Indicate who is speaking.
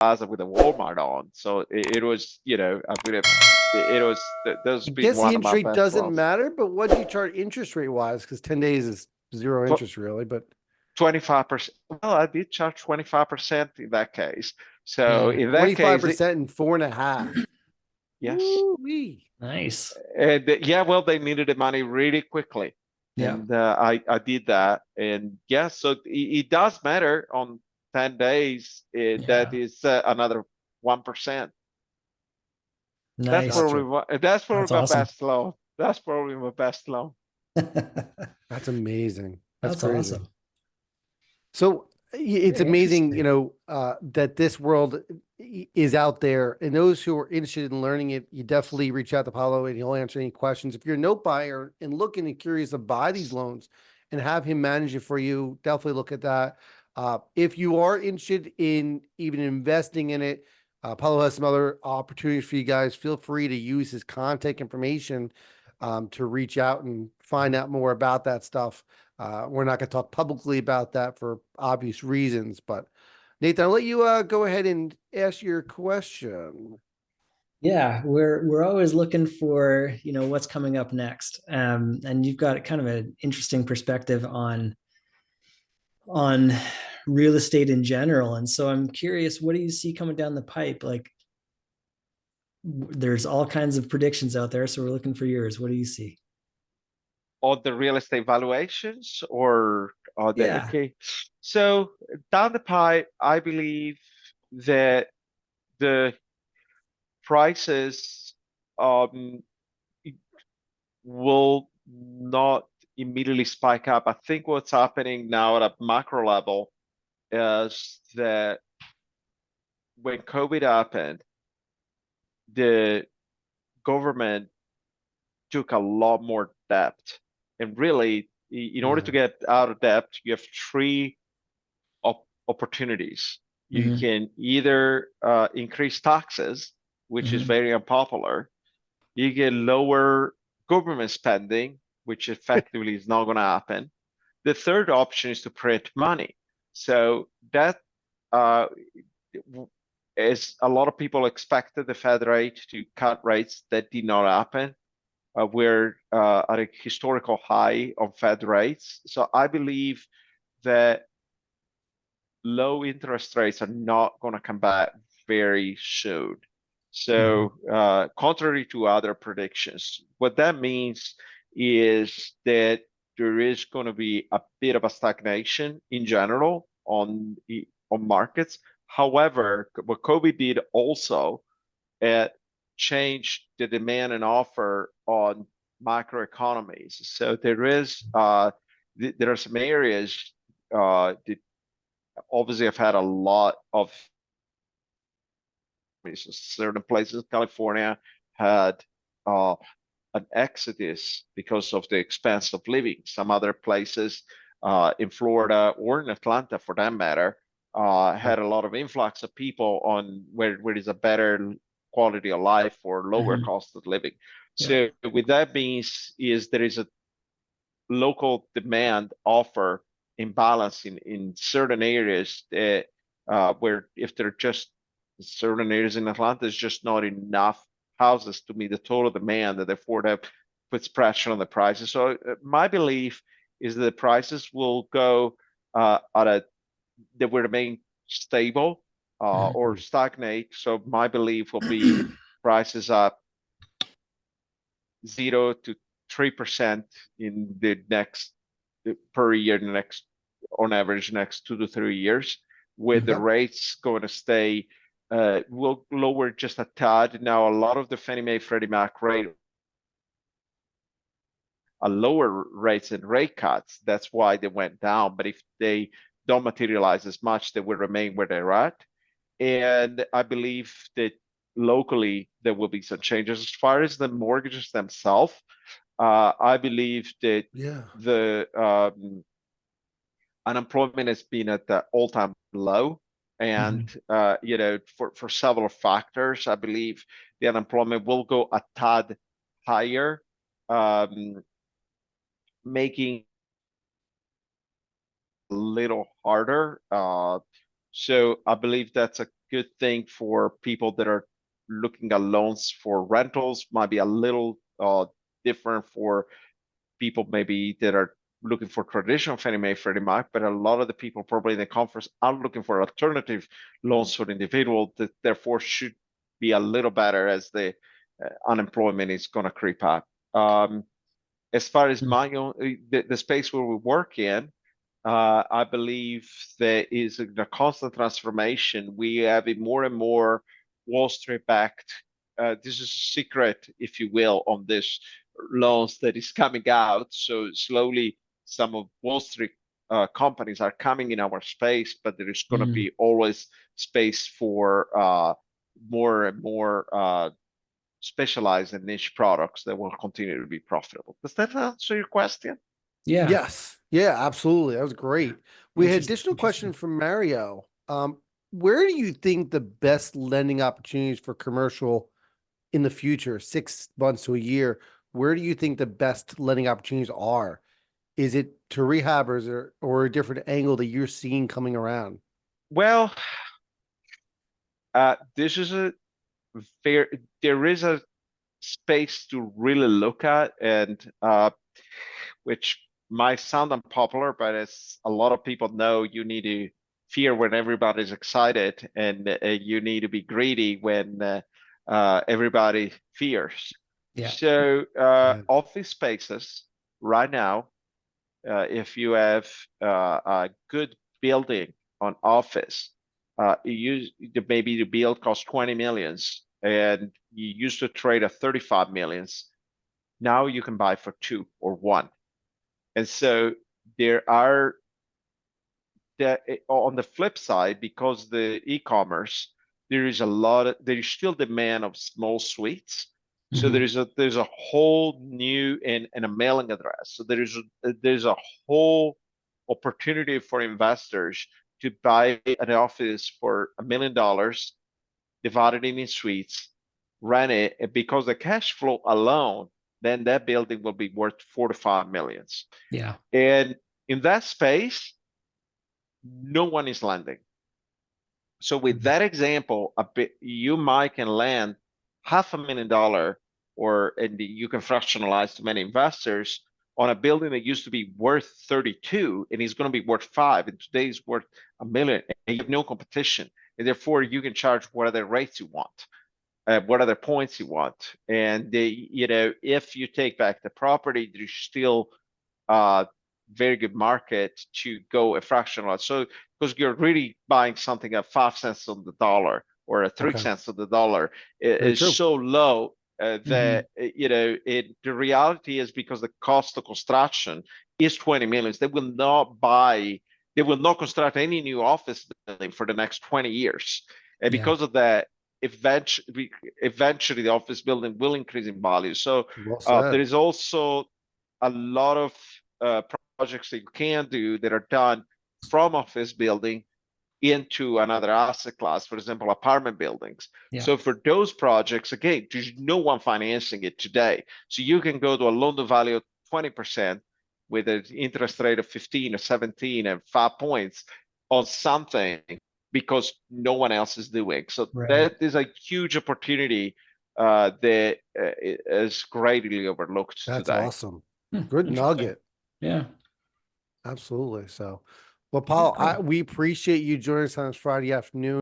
Speaker 1: plaza with a Walmart on. So it was, I would have, it was, those
Speaker 2: I
Speaker 1: been
Speaker 2: guess the
Speaker 1: one of
Speaker 2: interest
Speaker 1: my
Speaker 2: rate
Speaker 1: best
Speaker 2: doesn't
Speaker 1: loans.
Speaker 2: matter, but what do you charge interest rate wise? Because 10 days is zero
Speaker 1: Tw-
Speaker 2: interest really, but
Speaker 1: 25%. Well, I did charge 25% in that case. So
Speaker 3: Yeah.
Speaker 1: in that case,
Speaker 2: 25% and 4.5.
Speaker 1: yes.
Speaker 2: Woo-wee.
Speaker 3: Nice.
Speaker 1: And yeah, well, they needed the money really quickly.
Speaker 3: Yeah.
Speaker 1: And I did that. And yeah, so it does matter on 10 days. That
Speaker 3: Yeah.
Speaker 1: is another 1%. That's
Speaker 3: Nice.
Speaker 2: Gotcha.
Speaker 1: probably that's probably
Speaker 3: That's
Speaker 1: my
Speaker 3: awesome.
Speaker 1: best loan. That's probably my best loan.
Speaker 2: That's amazing. That's
Speaker 3: That's
Speaker 2: crazy.
Speaker 3: awesome.
Speaker 2: So it's
Speaker 3: Very
Speaker 2: amazing,
Speaker 3: interesting.
Speaker 2: that this world is out there, and those who are interested in learning it, you definitely reach out to Paolo and he'll answer any questions. If you're a note buyer and looking and curious to buy these loans and have him manage it for you, definitely look at that. If you are interested in even investing in it, Paolo has some other opportunities for you guys. Feel free to use his contact information to reach out and find out more about that stuff. We're not going to talk publicly about that for obvious reasons, but Nathan, I'll let you go ahead and ask your question.
Speaker 3: Yeah, we're always looking for, what's coming up next. And you've got kind of an interesting perspective on real estate in general. And so I'm curious, what do you see coming down the pipe? Like there's all kinds of predictions out there, so we're looking for yours. What do you see?
Speaker 1: On the real estate valuations or the
Speaker 3: Yeah.
Speaker 1: okay. So down the pipe, I believe that the prices um will not immediately spike up. I think what's happening now at a macro level is that when COVID happened, the government took a lot more debt. And really, in order to
Speaker 2: Yeah.
Speaker 1: get out of debt, you have three opportunities. You
Speaker 3: Hmm.
Speaker 1: can either increase taxes, which is
Speaker 3: Hmm.
Speaker 1: very unpopular. You can lower government spending, which effectively is not going to happen. The third option is to print money. So that uh, as a lot of people expected the Fed rate to cut rates, that did not happen. We're at a historical high on Fed rates. So I believe that low interest rates are not going to come back very soon.
Speaker 3: Hmm.
Speaker 1: So, contrary to other predictions, what that means is that there is going to be a bit of a stagnation in general on markets. However, what COVID did also, it changed the demand and offer on macroeconomies. So there are some areas that obviously have had a lot of certain places. California had uh, an exodus because of the expense of living. Some other places in Florida or in Atlanta, for that matter, had a lot of influx of people on where there's a better quality of life or lower
Speaker 3: Hmm.
Speaker 1: cost of living.
Speaker 3: Yeah.
Speaker 1: So with that means is there is a local demand offer imbalance in certain areas that where if there are just certain areas in Atlanta, there's just not enough houses to meet the total demand, and therefore that puts pressure on the prices. So my belief is that the prices will go at a that will remain stable or
Speaker 2: Mhm.
Speaker 1: stagnate. So my belief will be prices up 0 to 3% in the next per year in the next on average next 2 to 3 years, with the
Speaker 2: Okay.
Speaker 1: rates going to stay will lower just a tad. Now a lot of the Fannie Mae Freddie Mac rate are lower rates and rate cuts. That's why they went down. But if they don't materialize as much, they will remain where they're at. And I believe that locally there will be some changes as far as the mortgages themselves. I believe that
Speaker 2: Yeah.
Speaker 1: the unemployment has been at the all-time low, and
Speaker 3: Hmm.
Speaker 1: for several factors, I believe the unemployment will go a tad higher, um, making a little harder. So I believe that's a good thing for people that are looking at loans for rentals, might be a little different for people maybe that are looking for traditional Fannie Mae, Freddie Mac, but a lot of the people probably in the conference are looking for alternative loans for the individual that therefore should be a little better as the unemployment is going to creep up. As far as my own, the space where we work in, I believe there is a constant transformation. We have a more and more Wall Street backed. This is a secret, if you will, on this loans that is coming out. So slowly, some of Wall Street companies are coming in our space, but there is going to be always space for more and more specialized and niche products that will continue to be profitable. Does that answer your question?
Speaker 3: Yeah.
Speaker 2: Yes. Yeah, absolutely. That was great. We had additional question from Mario. Where do you think the best lending opportunities for commercial in the future, 6 months to a year, where do you think the best lending opportunities are? Is it to rehab, or is there or a different angle that you're seeing coming around?
Speaker 1: Well, this is a there is a space to really look at, and which might sound unpopular, but as a lot of people know, you need to fear when everybody's excited, and you need to be greedy when everybody fears.
Speaker 3: Yeah.
Speaker 1: So office spaces right now, if you have a good building on office, maybe the build costs 20 millions and you used to trade at 35 millions. Now you can buy for 2 or 1. And so there are on the flip side, because the e-commerce, there is still demand of small suites. So there's a whole new and a mailing address. So there's a whole opportunity for investors to buy an office for $1 million, divide it in suites, rent it, and because the cash flow alone, then that building will be worth 4 to 5 millions.
Speaker 3: Yeah.
Speaker 1: And in that space, no one is lending. So with that example, you might can lend $500,000, and you can fractionalize to many investors on a building that used to be worth 32 and is going to be worth 5, and today is worth $1 million, and you have no competition, and therefore you can charge whatever rates you want, what other points you want, and if you take back the property, there's still very good market to go a fractional. So because you're really buying something at 5 cents on the dollar or at 3 cents on the dollar, is so low that the reality is, because the cost of construction is 20 millions, they will not construct any new office building for the next 20 years. And because of that, eventually the office building will increase in value. So there is also a lot of projects that you can do that are done from office building into another asset class, for example, apartment buildings. So for those projects, again, there's no one financing it today. So you can go to a loan to value of 20% with an interest rate of 15 or 17 and 5 points on something, because no one else is doing. So that is a huge opportunity that is greatly overlooked today.
Speaker 2: That's awesome. Good nugget.
Speaker 3: Yeah.
Speaker 2: Absolutely. So, well, Paolo, we appreciate you joining us on this Friday afternoon.